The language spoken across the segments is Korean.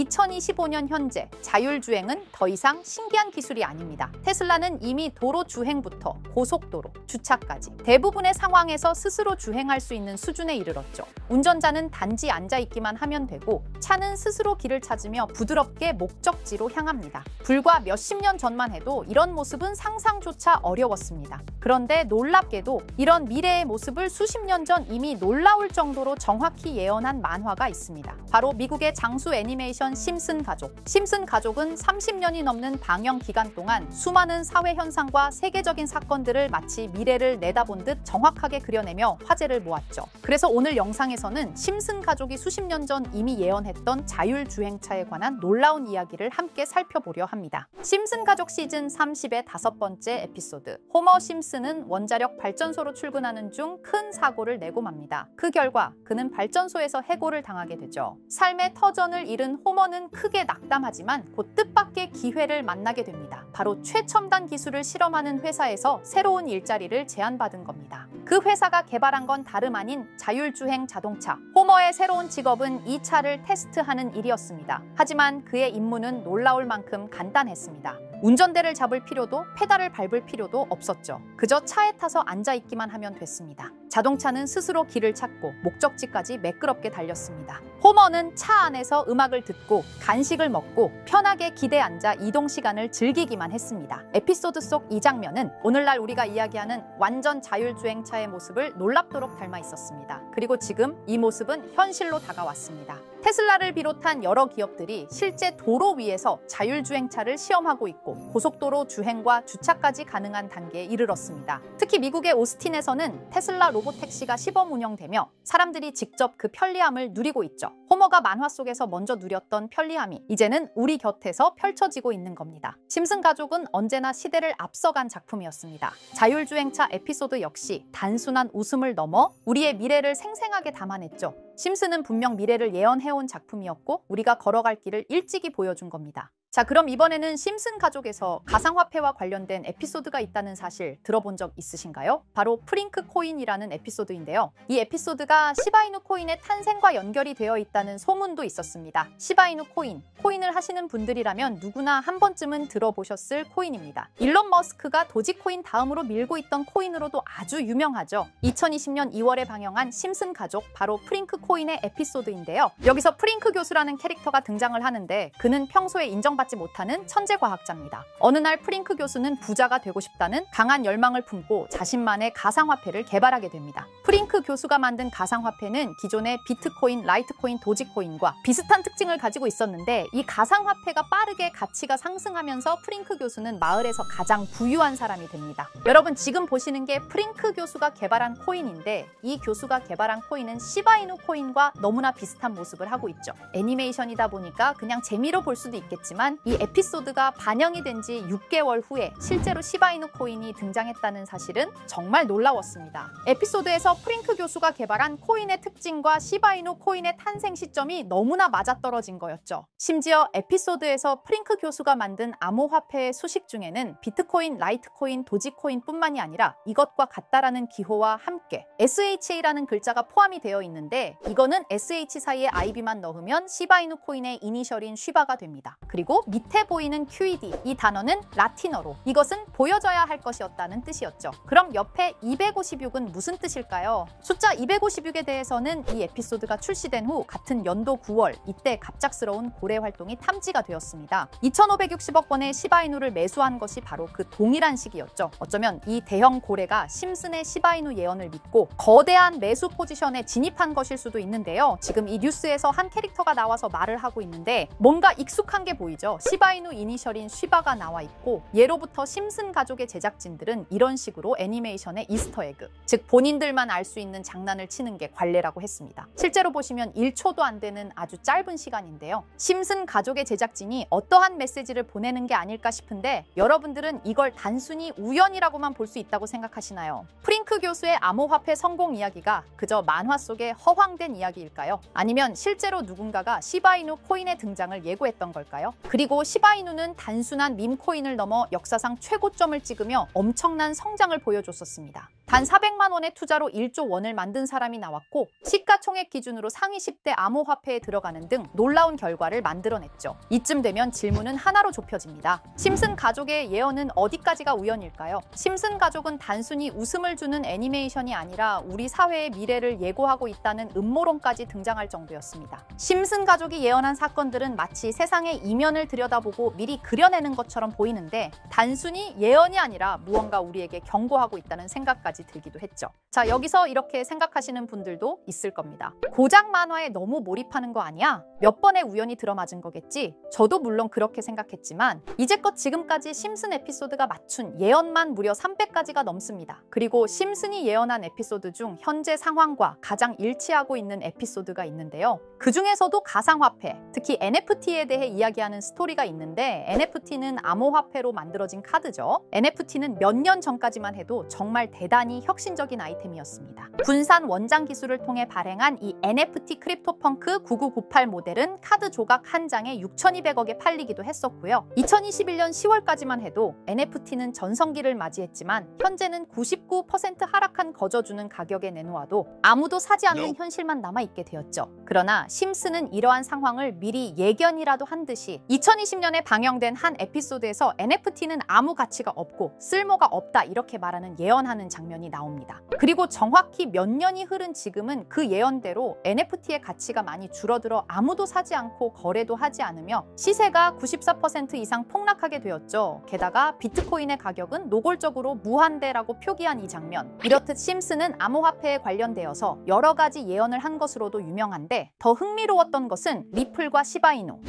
2025년 현재 자율주행은 더 이상 신기한 기술이 아닙니다. 테슬라는 이미 도로 주행부터 고속도로, 주차까지 대부분의 상황에서 스스로 주행할 수 있는 수준에 이르렀죠. 운전자는 단지 앉아있기만 하면 되고 차는 스스로 길을 찾으며 부드럽게 목적지로 향합니다. 불과 몇십 년 전만 해도 이런 모습은 상상조차 어려웠습니다. 그런데 놀랍게도 이런 미래의 모습을 수십 년 전 이미 놀라울 정도로 정확히 예언한 만화가 있습니다. 바로 미국의 장수 애니메이션 심슨 가족. 심슨 가족은 30년이 넘는 방영 기간 동안 수많은 사회 현상과 세계적인 사건들을 마치 미래를 내다본 듯 정확하게 그려내며 화제를 모았죠. 그래서 오늘 영상에서는 심슨 가족이 수십 년 전 이미 예언했던 자율주행차에 관한 놀라운 이야기를 함께 살펴보려 합니다. 심슨 가족 시즌 30의 5번째 에피소드. 호머 심슨은 원자력 발전소로 출근하는 중 큰 사고를 내고 맙니다. 그 결과 그는 발전소에서 해고를 당하게 되죠. 삶의 터전을 잃은 호머는 크게 낙담하지만 곧 뜻밖의 기회를 만나게 됩니다. 바로 최첨단 기술을 실험하는 회사에서 새로운 일자리를 제안받은 겁니다. 그 회사가 개발한 건 다름 아닌 자율주행 자동차. 호머의 새로운 직업은 이 차를 테스트하는 일이었습니다. 하지만 그의 임무는 놀라울 만큼 간단했습니다. 운전대를 잡을 필요도 페달을 밟을 필요도 없었죠. 그저 차에 타서 앉아있기만 하면 됐습니다. 자동차는 스스로 길을 찾고 목적지까지 매끄럽게 달렸습니다. 호머는 차 안에서 음악을 듣고 간식을 먹고 편하게 기대에 앉아 이동 시간을 즐기기만 했습니다. 에피소드 속 이 장면은 오늘날 우리가 이야기하는 완전 자율주행차의 모습을 놀랍도록 닮아 있었습니다. 그리고 지금 이 모습은 현실로 다가왔습니다. 테슬라를 비롯한 여러 기업들이 실제 도로 위에서 자율주행차를 시험하고 있고 고속도로 주행과 주차까지 가능한 단계에 이르렀습니다. 특히 미국의 오스틴에서는 테슬라 로보택시가 시범 운영되며 사람들이 직접 그 편리함을 누리고 있죠. 호머가 만화 속에서 먼저 누렸던 편리함이 이제는 우리 곁에서 펼쳐지고 있는 겁니다. 심슨 가족은 언제나 시대를 앞서간 작품이었습니다. 자율주행차 에피소드 역시 단순한 웃음을 넘어 우리의 미래를 생생하게 담아냈죠. 심슨은 분명 미래를 예언해온 작품이었고 우리가 걸어갈 길을 일찍이 보여준 겁니다. 자, 그럼 이번에는 심슨 가족에서 가상화폐와 관련된 에피소드가 있다는 사실 들어본 적 있으신가요? 바로 프링크 코인이라는 에피소드인데요. 이 에피소드가 시바이누 코인의 탄생과 연결이 되어 있다는 소문도 있었습니다. 시바이누 코인, 코인을 하시는 분들이라면 누구나 한 번쯤은 들어보셨을 코인입니다. 일론 머스크가 도지코인 다음으로 밀고 있던 코인으로도 아주 유명하죠. 2020년 2월에 방영한 심슨 가족, 바로 프링크 코인의 에피소드인데요. 여기서 프링크 교수라는 캐릭터가 등장을 하는데 그는 평소에 인정받지 못하는 천재 과학자입니다. 어느 날 프링크 교수는 부자가 되고 싶다는 강한 열망을 품고 자신만의 가상화폐를 개발하게 됩니다. 프링크 교수가 만든 가상화폐는 기존의 비트코인, 라이트코인, 도지코인과 비슷한 특징을 가지고 있었는데 이 가상화폐가 빠르게 가치가 상승하면서 프링크 교수는 마을에서 가장 부유한 사람이 됩니다. 여러분, 지금 보시는 게 프링크 교수가 개발한 코인인데 이 교수가 개발한 코인은 시바이누 코인과 너무나 비슷한 모습을 하고 있죠. 애니메이션이다 보니까 그냥 재미로 볼 수도 있겠지만 이 에피소드가 반영이 된 지 6개월 후에 실제로 시바이누 코인이 등장했다는 사실은 정말 놀라웠습니다. 에피소드에서 프링크 교수가 개발한 코인의 특징과 시바이누 코인의 탄생 시점이 너무나 맞아떨어진 거였죠. 심지어 에피소드에서 프링크 교수가 만든 암호화폐의 수식 중에는 비트코인, 라이트코인, 도지코인뿐만이 아니라 이것과 같다라는 기호와 함께 SHA라는 글자가 포함이 되어 있는데 이거는 SH 사이에 IB만 넣으면 시바이누 코인의 이니셜인 쉬바가 됩니다. 그리고 밑에 보이는 QED, 이 단어는 라틴어로 이것은 보여져야 할 것이었다는 뜻이었죠. 그럼 옆에 256은 무슨 뜻일까요? 숫자 256에 대해서는 이 에피소드가 출시된 후 같은 연도 9월 이때 갑작스러운 고래 활동이 탐지가 되었습니다. 2560억 원의 시바이누를 매수한 것이 바로 그 동일한 시기였죠. 어쩌면 이 대형 고래가 심슨의 시바이누 예언을 믿고 거대한 매수 포지션에 진입한 것일 수도 있는데요. 지금 이 뉴스에서 한 캐릭터가 나와서 말을 하고 있는데 뭔가 익숙한 게 보이죠. 시바이누 이니셜인 쉬바가 나와 있고 예로부터 심슨 가족의 제작진들은 이런 식으로 애니메이션의 이스터에그, 즉 본인들만 알 수 있는 장난을 치는 게 관례라고 했습니다. 실제로 보시면 1초도 안 되는 아주 짧은 시간인데요. 심슨 가족의 제작진이 어떠한 메시지를 보내는 게 아닐까 싶은데 여러분들은 이걸 단순히 우연이라고만 볼 수 있다고 생각하시나요? 프링크 교수의 암호화폐 성공 이야기가 그저 만화 속의 허황된 이야기일까요? 아니면 실제로 누군가가 시바이누 코인의 등장을 예고했던 걸까요? 그리고 시바이누는 단순한 밈코인을 넘어 역사상 최고점을 찍으며 엄청난 성장을 보여줬었습니다. 단 400만 원의 투자로 1조 원을 만든 사람이 나왔고 시가총액 기준으로 상위 10대 암호화폐에 들어가는 등 놀라운 결과를 만들어냈죠. 이쯤 되면 질문은 하나로 좁혀집니다. 심슨 가족의 예언은 어디까지가 우연일까요? 심슨 가족은 단순히 웃음을 주는 애니메이션이 아니라 우리 사회의 미래를 예고하고 있다는 음모론까지 등장할 정도였습니다. 심슨 가족이 예언한 사건들은 마치 세상의 이면을 들여다보고 미리 그려내는 것처럼 보이는데 단순히 예언이 아니라 무언가 우리에게 경고하고 있다는 생각까지 들기도 했죠. 자, 여기서 이렇게 생각하시는 분들도 있을 겁니다. 고작 만화에 너무 몰입하는 거 아니야? 몇 번의 우연이 들어맞은 거겠지? 저도 물론 그렇게 생각했지만 이제껏 지금까지 심슨 에피소드가 맞춘 예언만 무려 300가지가 넘습니다. 그리고 심슨이 예언한 에피소드 중 현재 상황과 가장 일치하고 있는 에피소드가 있는데요. 그 중에서도 가상화폐, 특히 NFT에 대해 이야기하는 스토리가 있는데 NFT는 암호화폐로 만들어진 카드죠. NFT는 몇 년 전까지만 해도 정말 대단히 혁신적인 아이템이었습니다. 분산 원장 기술을 통해 발행한 이 NFT 크립토펑크 9998 모델은 카드 조각 한 장에 6,200억에 팔리기도 했었고요. 2021년 10월까지만 해도 NFT는 전성기를 맞이했지만 현재는 99% 하락한 거저주는 가격에 내놓아도 아무도 사지 않는 현실만 남아있게 되었죠. 그러나 심슨은 이러한 상황을 미리 예견이라도 한 듯이 2020년에 방영된 한 에피소드에서 NFT는 아무 가치가 없고 쓸모가 없다 이렇게 말하는 예언하는 장면이 나옵니다. 그리고 정확히 몇 년이 흐른 지금은 그 예언대로 NFT의 가치가 많이 줄어들어 아무도 사지 않고 거래도 하지 않으며 시세가 94% 이상 폭락하게 되었죠. 게다가 비트코인의 가격은 노골적으로 무한대라고 표기한 이 장면. 이렇듯 심슨은 암호화폐에 관련되어서 여러 가지 예언을 한 것으로도 유명한데 더 흥미로웠던 것은 리플과 시바이누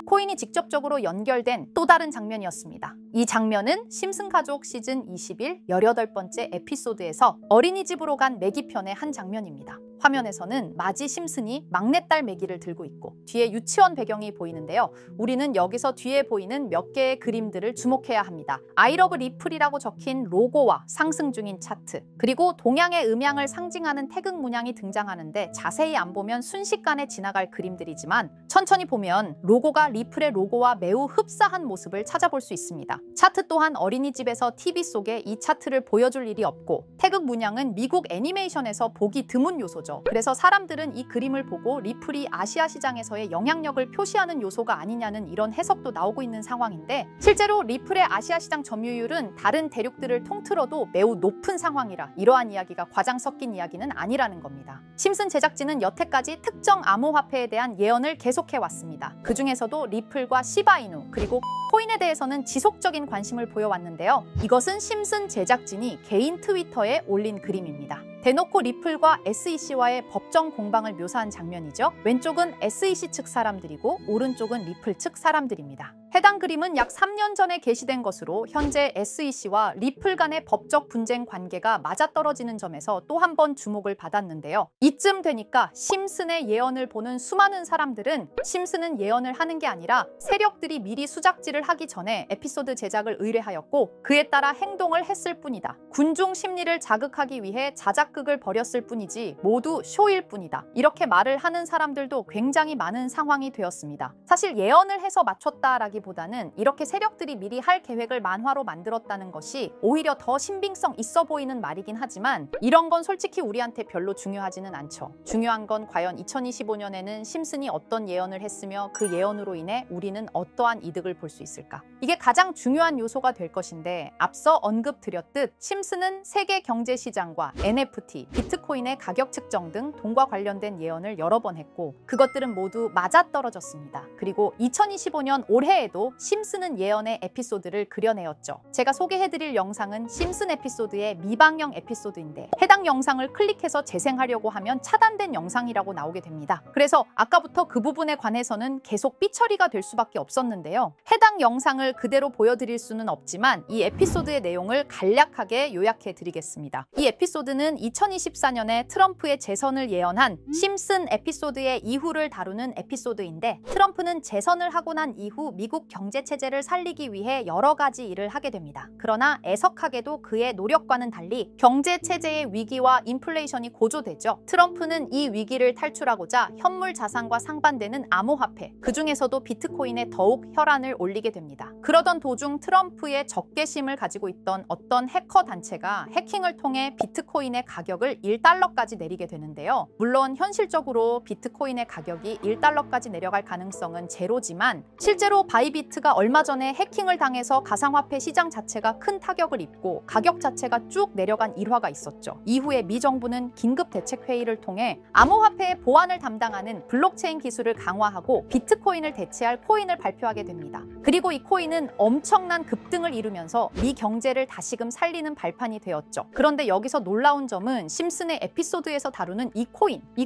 코인이 직접적으로 연결된 또 다른 장면이었습니다. 이 장면은 심슨 가족 시즌 21 18번째 에피소드에서 어린이집으로 간 매기 편의 한 장면입니다. 화면에서는 마지 심슨이 막내딸 매기를 들고 있고 뒤에 유치원 배경이 보이는데요. 우리는 여기서 뒤에 보이는 몇 개의 그림들을 주목해야 합니다. I love 리플이라고 적힌 로고와 상승 중인 차트, 그리고 동양의 음양을 상징하는 태극 문양이 등장하는데 자세히 안 보면 순식간에 지나갈 그림들이지만 천천히 보면 로고가 리플의 로고와 매우 흡사한 모습을 찾아볼 수 있습니다. 차트 또한 어린이집에서 TV 속에 이 차트를 보여줄 일이 없고 태극 문양은 미국 애니메이션에서 보기 드문 요소죠. 그래서 사람들은 이 그림을 보고 리플이 아시아 시장에서의 영향력을 표시하는 요소가 아니냐는 이런 해석도 나오고 있는 상황인데 실제로 리플의 아시아 시장 점유율은 다른 대륙들을 통틀어도 매우 높은 상황이라 이러한 이야기가 과장 섞인 이야기는 아니라는 겁니다. 심슨 제작진은 여태까지 특정 암호화폐에 대한 예언을 계속해왔습니다. 그 중에서도 리플과 시바이누 그리고 코인에 대해서는 지속적인 관심을 보여왔는데요. 이것은 심슨 제작진이 개인 트위터에 올린 그림입니다. 대놓고 리플과 SEC와의 법정 공방을 묘사한 장면이죠. 왼쪽은 SEC 측 사람들이고 오른쪽은 리플 측 사람들입니다. 해당 그림은 약 3년 전에 게시된 것으로 현재 SEC와 리플 간의 법적 분쟁 관계가 맞아떨어지는 점에서 또 한 번 주목을 받았는데요. 이쯤 되니까 심슨의 예언을 보는 수많은 사람들은 심슨은 예언을 하는 게 아니라 세력들이 미리 수작질을 하기 전에 에피소드 제작을 의뢰하였고 그에 따라 행동을 했을 뿐이다. 군중 심리를 자극하기 위해 자작극을 벌였을 뿐이지 모두 쇼일 뿐이다. 이렇게 말을 하는 사람들도 굉장히 많은 상황이 되었습니다. 사실 예언을 해서 맞췄다라기보다는 이렇게 세력들이 미리 할 계획을 만화로 만들었다는 것이 오히려 더 신빙성 있어 보이는 말이긴 하지만 이런 건 솔직히 우리한테 별로 중요하지는 않죠. 중요한 건 과연 2025년에는 심슨이 어떤 예언을 했으며 그 예언으로 인해 우리는 어떠한 이득을 볼 수 있을까? 이게 가장 중요한 요소가 될 것인데 앞서 언급드렸듯 심슨은 세계 경제 시장과 NFT, 비트코인의 가격 측정 등 돈과 관련된 예언을 여러 번 했고 그것들은 모두 맞아떨어졌습니다. 그리고 2025년 올해에도 심슨은 예언의 에피소드를 그려내었죠. 제가 소개해드릴 영상은 심슨 에피소드의 미방영 에피소드인데 해당 영상을 클릭해서 재생하려고 하면 차단된 영상이라고 나오게 됩니다. 그래서 아까부터 그 부분에 관해서는 계속 삐처리가 될 수밖에 없었는데요. 해당 영상을 그대로 보여드릴 수는 없지만 이 에피소드의 내용을 간략하게 요약해드리겠습니다. 이 에피소드는 2024년에 트럼프의 재선을 예언한 심슨 에피소드의 이후를 다루는 에피소드인데 트럼프는 재선을 하고 난 이후 미국 미국 경제체제를 살리기 위해 여러 가지 일을 하게 됩니다. 그러나 애석하게도 그의 노력과는 달리 경제체제의 위기와 인플레이션이 고조되죠. 트럼프는 이 위기를 탈출하고자 현물 자산과 상반되는 암호화폐, 그중에서도 비트코인에 더욱 혈안을 올리게 됩니다. 그러던 도중 트럼프의 적개심을 가지고 있던 어떤 해커 단체가 해킹을 통해 비트코인의 가격을 1달러까지 내리게 되는데요. 물론 현실적으로 비트코인의 가격이 1달러까지 내려갈 가능성은 제로지만 실제로 바이비트가 얼마 전에 해킹을 당해서 가상화폐 시장 자체가 큰 타격을 입고 가격 자체가 쭉 내려간 일화가 있었죠. 이후에 미 정부는 긴급 대책 회의를 통해 암호화폐의 보안을 담당하는 블록체인 기술을 강화하고 비트코인을 대체할 코인을 발표하게 됩니다. 그리고 이 코인은 엄청난 급등을 이루면서 미 경제를 다시금 살리는 발판이 되었죠. 그런데 여기서 놀라운 점은 심슨의 에피소드에서 다루는 이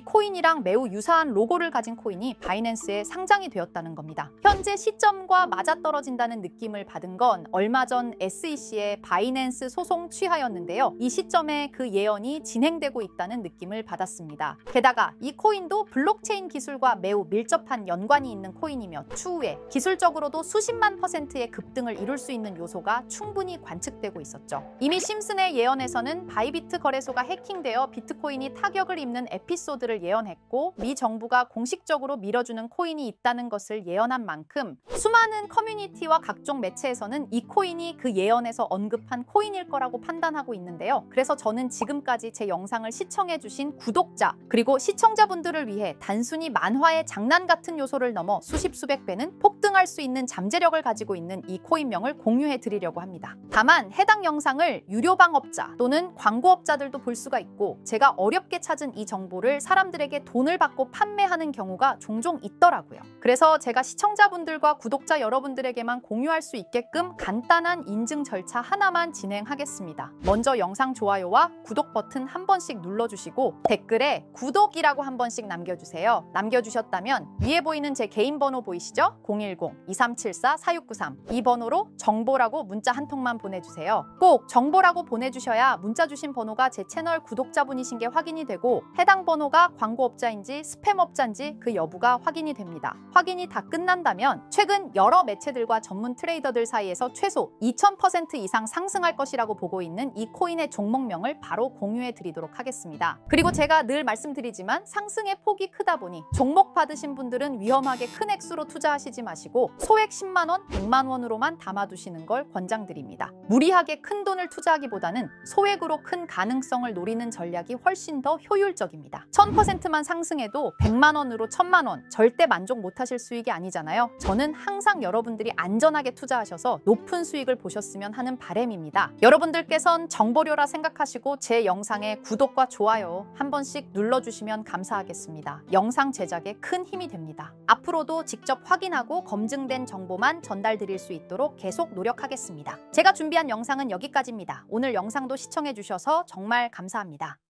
코인이랑 매우 유사한 로고를 가진 코인이 바이낸스에 상장이 되었다는 겁니다. 현재 시점과 맞아떨어진다는 느낌을 받은 건 얼마 전 SEC의 바이낸스 소송 취하였는데요. 이 시점에 그 예언이 진행되고 있다는 느낌을 받았습니다. 게다가 이 코인도 블록체인 기술과 매우 밀접한 연관이 있는 코인이며 추후에 기술적으로도 수십만 %의 급등을 이룰 수 있는 요소가 충분히 관측되고 있었죠. 이미 심슨의 예언에서는 바이비트 거래소가 해킹되어 비트코인이 타격을 입는 에피소드를 예언했고 미 정부가 공식적으로 밀어주는 코인이 있다는 것을 예언한 만큼 수많은 커뮤니티와 각종 매체에서는 이 코인이 그 예언에서 언급한 코인일 거라고 판단하고 있는데요. 그래서 저는 지금까지 제 영상을 시청해주신 구독자 그리고 시청자분들을 위해 단순히 만화의 장난 같은 요소를 넘어 수십 수백 배는 폭등할 수 있는 잠재력을 가지고 있는 이 코인명을 공유해 드리려고 합니다. 다만 해당 영상을 유료 방업자 또는 광고업자들도 볼 수가 있고 제가 어렵게 찾은 이 정보를 사람들에게 돈을 받고 판매하는 경우가 종종 있더라고요. 그래서 제가 시청자분들과 구독자 여러분들에게만 공유할 수 있게끔 간단한 인증 절차 하나만 진행하겠습니다. 먼저 영상 좋아요와 구독 버튼 한 번씩 눌러주시고 댓글에 구독이라고 한 번씩 남겨주세요. 남겨주셨다면 위에 보이는 제 개인 번호 보이시죠? 010-2374-4693 이 번호로 정보라고 문자 한 통만 보내주세요. 꼭 정보라고 보내주셔야 문자 주신 번호가 제 채널 구독자분이신 게 확인이 되고 해당 번호가 광고업자인지 스팸업자인지 그 여부가 확인이 됩니다. 확인이 다 끝난다면 최근 여러 매체들과 전문 트레이더들 사이에서 최소 2000% 이상 상승할 것이라고 보고 있는 이 코인의 종목명을 바로 공유해 드리도록 하겠습니다. 그리고 제가 늘 말씀드리지만 상승의 폭이 크다 보니 종목 받으신 분들은 위험하게 큰 액수로 투자하시지 마시고 소액 10만 원, 100만 원으로만 담아두시는 걸 권장드립니다. 무리하게 큰 돈을 투자하기보다는 소액으로 큰 가능성을 노리는 전략이 훨씬 더 효율적입니다. 1000%만 상승해도 100만 원으로 1000만 원 절대 만족 못하실 수익이 아니잖아요. 저는 항상 여러분들이 안전하게 투자하셔서 높은 수익을 보셨으면 하는 바람입니다. 여러분들께선 정보료라 생각하시고 제 영상에 구독과 좋아요 한 번씩 눌러주시면 감사하겠습니다. 영상 제작에 큰 힘이 됩니다. 앞으로도 직접 확인하고 검증된 정보만 전달드릴 수 있도록 계속 노력하겠습니다. 제가 준비한 영상은 여기까지입니다. 오늘 영상도 시청해주셔서 정말 감사합니다.